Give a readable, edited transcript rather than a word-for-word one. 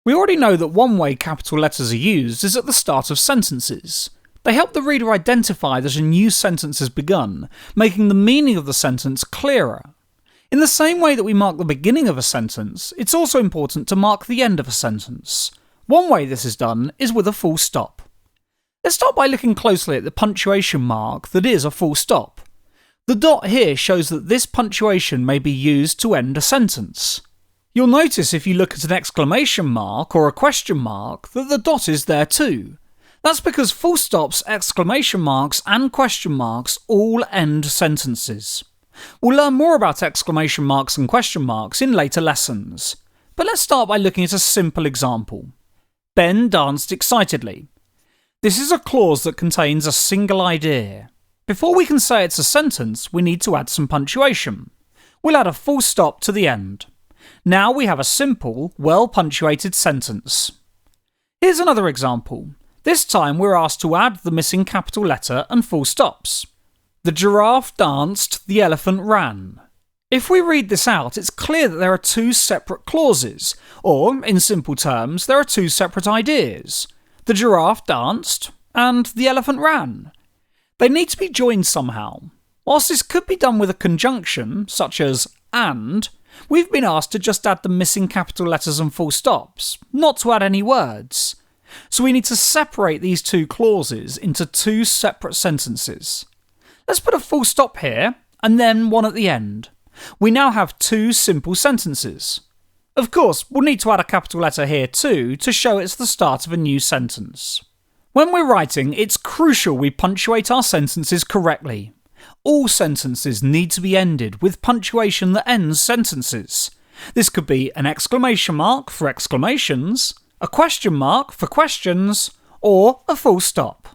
We already know that one way capital letters are used is at the start of sentences. They help the reader identify that a new sentence has begun, making the meaning of the sentence clearer. In the same way that we mark the beginning of a sentence, it's also important to mark the end of a sentence. One way this is done is with a full stop. Let's start by looking closely at the punctuation mark that is a full stop. The dot here shows that this punctuation may be used to end a sentence. You'll notice if you look at an exclamation mark or a question mark that the dot is there too. That's because full stops, exclamation marks and question marks all end sentences. We'll learn more about exclamation marks and question marks in later lessons. But let's start by looking at a simple example. Ben danced excitedly. This is a clause that contains a single idea. Before we can say it's a sentence, we need to add some punctuation. We'll add a full stop to the end. Now we have a simple, well-punctuated sentence. Here's another example. This time we're asked to add the missing capital letter and full stops. The giraffe danced, the elephant ran. If we read this out, it's clear that there are two separate clauses, or, in simple terms, there are two separate ideas. The giraffe danced, and the elephant ran. They need to be joined somehow. Whilst this could be done with a conjunction, such as and, we've been asked to just add the missing capital letters and full stops, not to add any words. So we need to separate these two clauses into two separate sentences. Let's put a full stop here, and then one at the end. We now have two simple sentences. Of course, we'll need to add a capital letter here too to show it's the start of a new sentence. When we're writing, it's crucial we punctuate our sentences correctly. All sentences need to be ended with punctuation that ends sentences. This could be an exclamation mark for exclamations, a question mark for questions, or a full stop.